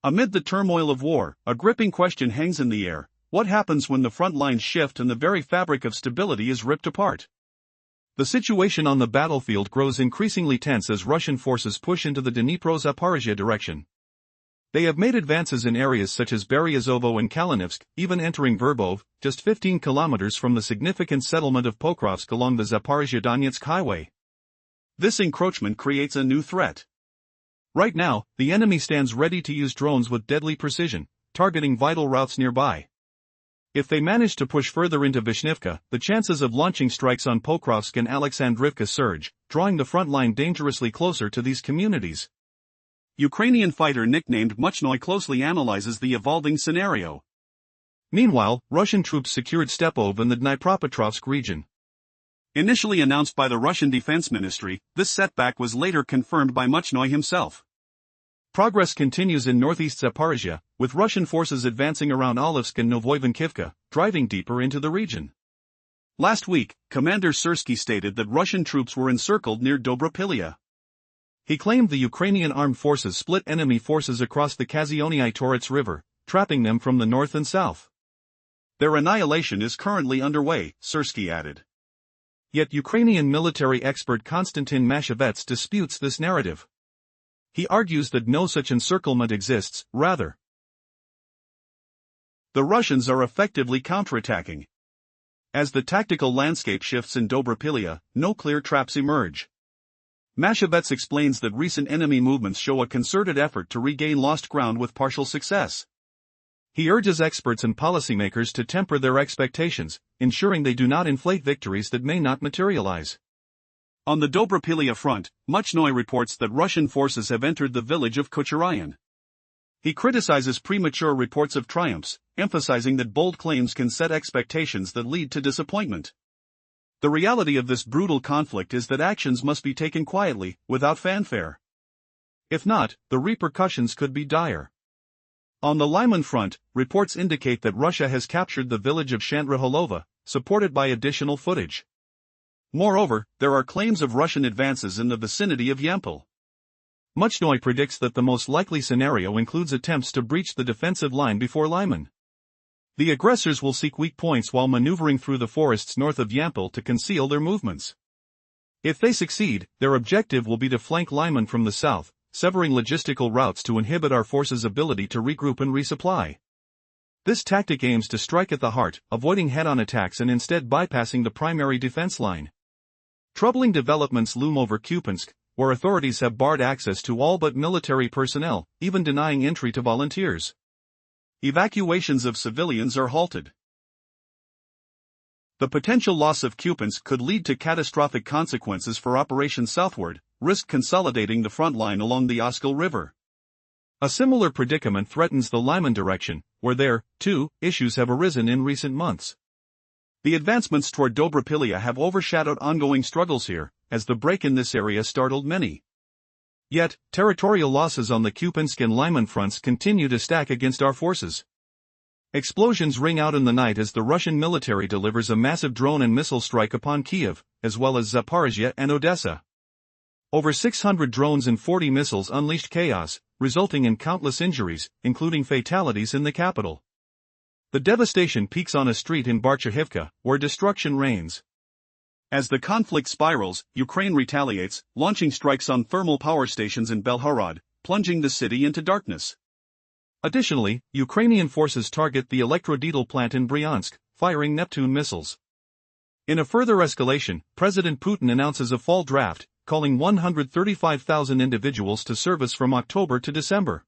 Amid the turmoil of war, a gripping question hangs in the air: what happens when the front lines shift and the very fabric of stability is ripped apart? The situation on the battlefield grows increasingly tense as Russian forces push into the Dnipro-Zaporizhia direction. They have made advances in areas such as Beryazovo and Kalinivsk, even entering Verbov, just 15 kilometers from the significant settlement of Pokrovsk along the Zaporizhia-Donetsk highway. This encroachment creates a new threat. Right now, the enemy stands ready to use drones with deadly precision, targeting vital routes nearby. If they manage to push further into Vishnivka, the chances of launching strikes on Pokrovsk and Alexandrivka surge, drawing the front line dangerously closer to these communities. Ukrainian fighter nicknamed Muchnoy closely analyzes the evolving scenario. Meanwhile, Russian troops secured Stepov in the Dnipropetrovsk region. Initially announced by the Russian Defense Ministry, this setback was later confirmed by Muchnoy himself. Progress continues in northeast Zaporizhia, with Russian forces advancing around Olivsk and Novoivankivka, driving deeper into the region. Last week, Commander Syrsky stated that Russian troops were encircled near Dobropilya. He claimed the Ukrainian armed forces split enemy forces across the Kazyoniai Torets River, trapping them from the north and south. Their annihilation is currently underway, Syrsky added. Yet Ukrainian military expert Konstantin Mashevets disputes this narrative. He argues that no such encirclement exists, rather. The Russians are effectively counterattacking. As the tactical landscape shifts in Dobropilya, no clear traps emerge. Mashevets explains that recent enemy movements show a concerted effort to regain lost ground with partial success. He urges experts and policymakers to temper their expectations, ensuring they do not inflate victories that may not materialize. On the Dobropilya front, Muchnoy reports that Russian forces have entered the village of Kucherayan. He criticizes premature reports of triumphs, emphasizing that bold claims can set expectations that lead to disappointment. The reality of this brutal conflict is that actions must be taken quietly, without fanfare. If not, the repercussions could be dire. On the Lyman front, reports indicate that Russia has captured the village of Shantraholova, supported by additional footage. Moreover, there are claims of Russian advances in the vicinity of Yampol. Muchnoy predicts that the most likely scenario includes attempts to breach the defensive line before Lyman. The aggressors will seek weak points while maneuvering through the forests north of Yampol to conceal their movements. If they succeed, their objective will be to flank Lyman from the south, severing logistical routes to inhibit our forces' ability to regroup and resupply. This tactic aims to strike at the heart, avoiding head-on attacks and instead bypassing the primary defense line. Troubling developments loom over Kupiansk, where authorities have barred access to all but military personnel, even denying entry to volunteers. Evacuations of civilians are halted. The potential loss of Kupiansk could lead to catastrophic consequences for operations southward, risk consolidating the front line along the Oskil River. A similar predicament threatens the Lyman direction, where there, too, issues have arisen in recent months. The advancements toward Dobropilya have overshadowed ongoing struggles here, as the break in this area startled many. Yet, territorial losses on the Kupiansk and Lyman fronts continue to stack against our forces. Explosions ring out in the night as the Russian military delivers a massive drone and missile strike upon Kiev, as well as Zaporizhia and Odessa. Over 600 drones and 40 missiles unleashed chaos, resulting in countless injuries, including fatalities in the capital. The devastation peaks on a street in Barchahivka, where destruction reigns. As the conflict spirals, Ukraine retaliates, launching strikes on thermal power stations in Belgorod, plunging the city into darkness. Additionally, Ukrainian forces target the Elektrodietel plant in Bryansk, firing Neptune missiles. In a further escalation, President Putin announces a fall draft, calling 135,000 individuals to service from October to December.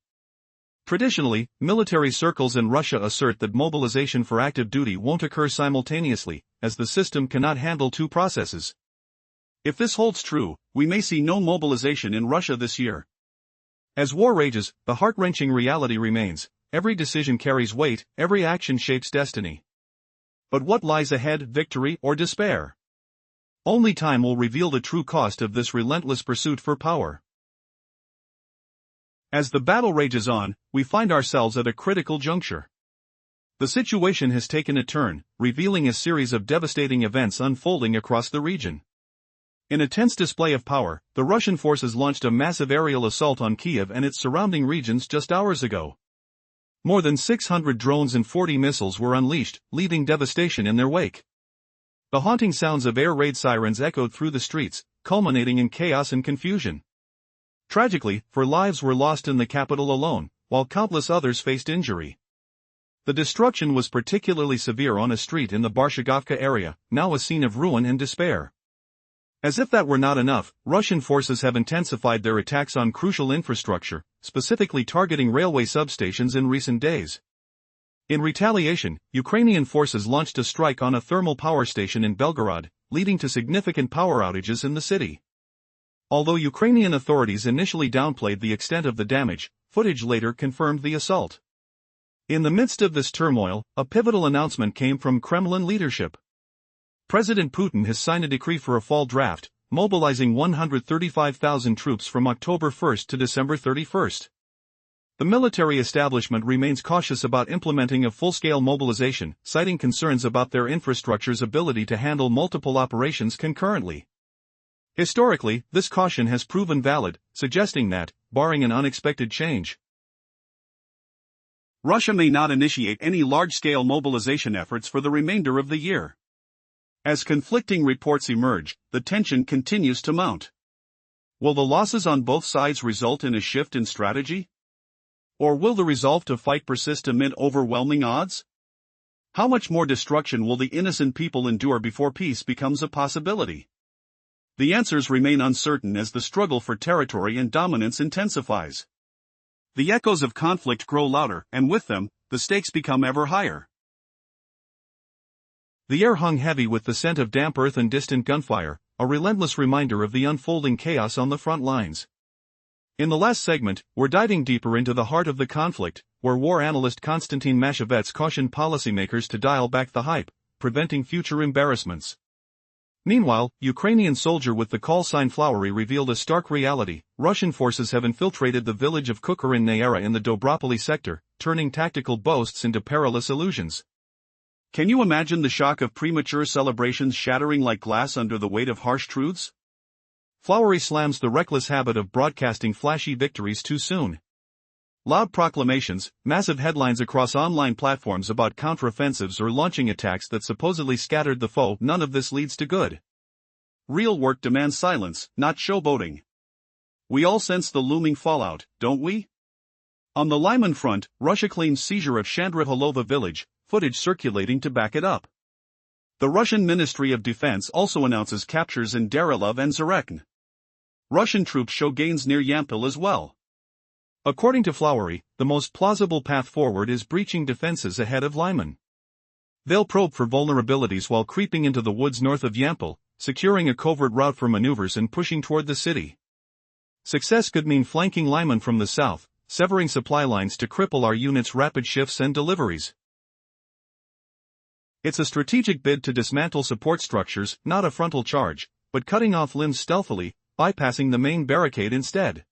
Traditionally, military circles in Russia assert that mobilization for active duty won't occur simultaneously, as the system cannot handle two processes. If this holds true, we may see no mobilization in Russia this year. As war rages, the heart-wrenching reality remains: every decision carries weight, every action shapes destiny. But what lies ahead, victory or despair? Only time will reveal the true cost of this relentless pursuit for power. As the battle rages on, we find ourselves at a critical juncture. The situation has taken a turn, revealing a series of devastating events unfolding across the region. In a tense display of power, the Russian forces launched a massive aerial assault on Kiev and its surrounding regions just hours ago. More than 600 drones and 40 missiles were unleashed, leaving devastation in their wake. The haunting sounds of air raid sirens echoed through the streets, culminating in chaos and confusion. Tragically, 4 lives were lost in the capital alone, while countless others faced injury. The destruction was particularly severe on a street in the Barshigovka area, now a scene of ruin and despair. As if that were not enough, Russian forces have intensified their attacks on crucial infrastructure, specifically targeting railway substations in recent days. In retaliation, Ukrainian forces launched a strike on a thermal power station in Belgorod, leading to significant power outages in the city. Although Ukrainian authorities initially downplayed the extent of the damage, footage later confirmed the assault. In the midst of this turmoil, a pivotal announcement came from Kremlin leadership. President Putin has signed a decree for a fall draft, mobilizing 135,000 troops from October 1 to December 31. The military establishment remains cautious about implementing a full-scale mobilization, citing concerns about their infrastructure's ability to handle multiple operations concurrently. Historically, this caution has proven valid, suggesting that, barring an unexpected change, Russia may not initiate any large-scale mobilization efforts for the remainder of the year. As conflicting reports emerge, the tension continues to mount. Will the losses on both sides result in a shift in strategy? Or will the resolve to fight persist amid overwhelming odds? How much more destruction will the innocent people endure before peace becomes a possibility? The answers remain uncertain as the struggle for territory and dominance intensifies. The echoes of conflict grow louder, and with them, the stakes become ever higher. The air hung heavy with the scent of damp earth and distant gunfire, a relentless reminder of the unfolding chaos on the front lines. In the last segment, we're diving deeper into the heart of the conflict, where war analyst Konstantin Mashevets cautioned policymakers to dial back the hype, preventing future embarrassments. Meanwhile, Ukrainian soldier with the call sign Flowery revealed a stark reality: Russian forces have infiltrated the village of Kukurin Nayara in the Dobropoli sector, turning tactical boasts into perilous illusions. Can you imagine the shock of premature celebrations shattering like glass under the weight of harsh truths? Flowery slams the reckless habit of broadcasting flashy victories too soon. Loud proclamations, massive headlines across online platforms about counteroffensives or launching attacks that supposedly scattered the foe. None of this leads to good. Real work demands silence, not showboating. We all sense the looming fallout, don't we? On the Lyman front, Russia claims seizure of Shandriholova village, footage circulating to back it up. The Russian Ministry of Defense also announces captures in Darilov and Zarekn. Russian troops show gains near Yampil as well. According to Flowery, the most plausible path forward is breaching defenses ahead of Lyman. They'll probe for vulnerabilities while creeping into the woods north of Yampil, securing a covert route for maneuvers and pushing toward the city. Success could mean flanking Lyman from the south, severing supply lines to cripple our unit's rapid shifts and deliveries. It's a strategic bid to dismantle support structures, not a frontal charge, but cutting off limbs stealthily, bypassing the main barricade instead.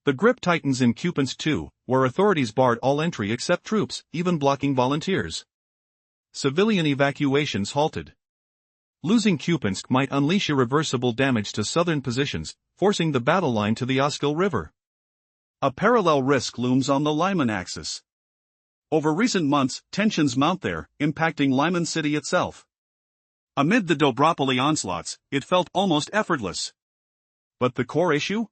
The grip tightens in Kupiansk too, where authorities barred all entry except troops, even blocking volunteers. Civilian evacuations halted. Losing Kupiansk might unleash irreversible damage to southern positions, forcing the battle line to the Oskil River. A parallel risk looms on the Lyman axis. Over recent months, tensions mount there, impacting Lyman city itself. Amid the Dobropoli onslaughts, it felt almost effortless. But the core issue?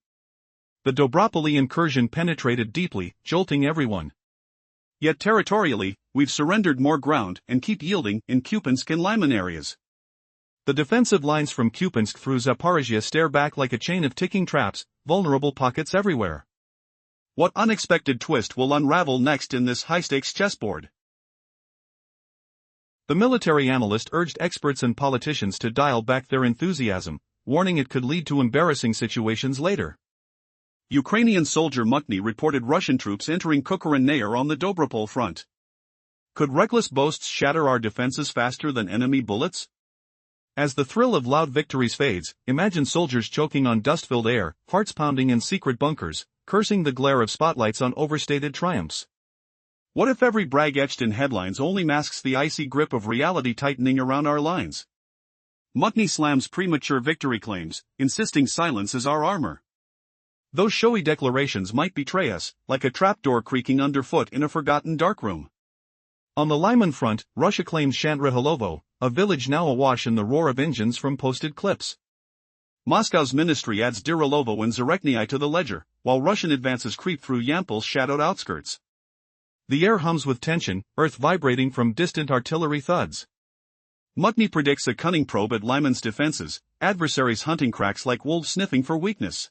The Dobropoli incursion penetrated deeply, jolting everyone. Yet territorially, we've surrendered more ground and keep yielding in Kupiansk and Lyman areas. The defensive lines from Kupiansk through Zaporizhia stare back like a chain of ticking traps, vulnerable pockets everywhere. What unexpected twist will unravel next in this high-stakes chessboard? The military analyst urged experts and politicians to dial back their enthusiasm, warning it could lead to embarrassing situations later. Ukrainian soldier Mukhny reported Russian troops entering Kukurin Nayar on the Dobropol front. Could reckless boasts shatter our defenses faster than enemy bullets? As the thrill of loud victories fades, imagine soldiers choking on dust-filled air, hearts pounding in secret bunkers, cursing the glare of spotlights on overstated triumphs. What if every brag etched in headlines only masks the icy grip of reality tightening around our lines? Mukhny slams premature victory claims, insisting silence is our armor. Those showy declarations might betray us, like a trapdoor creaking underfoot in a forgotten darkroom. On the Lyman front, Russia claims Shantrihalovo, a village now awash in the roar of engines from posted clips. Moscow's ministry adds Dirilovo and Zarekhnyi to the ledger, while Russian advances creep through Yampol's shadowed outskirts. The air hums with tension, earth vibrating from distant artillery thuds. Mukni predicts a cunning probe at Lyman's defenses, adversaries hunting cracks like wolves sniffing for weakness.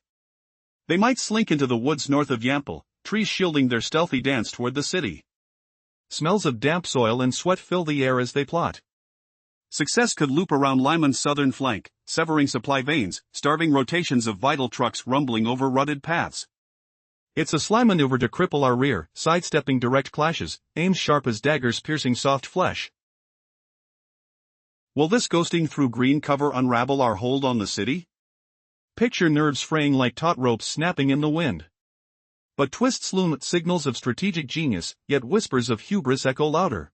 They might slink into the woods north of Yampol, trees shielding their stealthy dance toward the city. Smells of damp soil and sweat fill the air as they plot. Success could loop around Lyman's southern flank, severing supply veins, starving rotations of vital trucks rumbling over rutted paths. It's a sly maneuver to cripple our rear, sidestepping direct clashes, aims sharp as daggers piercing soft flesh. Will this ghosting through green cover unravel our hold on the city? Picture nerves fraying like taut ropes snapping in the wind. But twists loom, signals of strategic genius, yet whispers of hubris echo louder.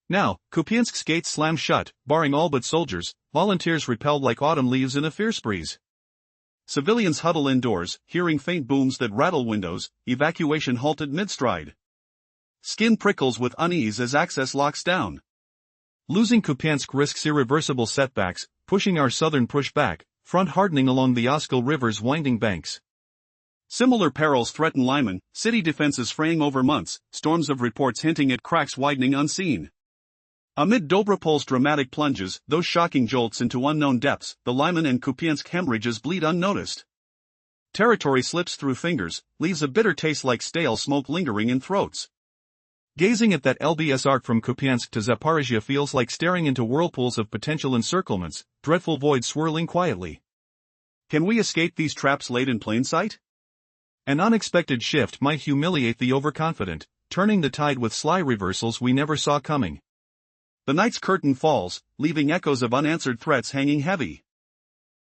Now, Kupiansk's gates slam shut, barring all but soldiers, volunteers repelled like autumn leaves in a fierce breeze. Civilians huddle indoors, hearing faint booms that rattle windows, evacuation halted mid-stride. Skin prickles with unease as access locks down. Losing Kupiansk risks irreversible setbacks, pushing our southern push back, front hardening along the Oskil River's winding banks. Similar perils threaten Lyman, city defenses fraying over months, storms of reports hinting at cracks widening unseen. Amid Dobropol's dramatic plunges, those shocking jolts into unknown depths, the Lyman and Kupiansk hemorrhages bleed unnoticed. Territory slips through fingers, leaves a bitter taste like stale smoke lingering in throats. Gazing at that LBS arc from Kupiansk to Zaporizhia feels like staring into whirlpools of potential encirclements, dreadful voids swirling quietly. Can we escape these traps laid in plain sight? An unexpected shift might humiliate the overconfident, turning the tide with sly reversals we never saw coming. The night's curtain falls, leaving echoes of unanswered threats hanging heavy.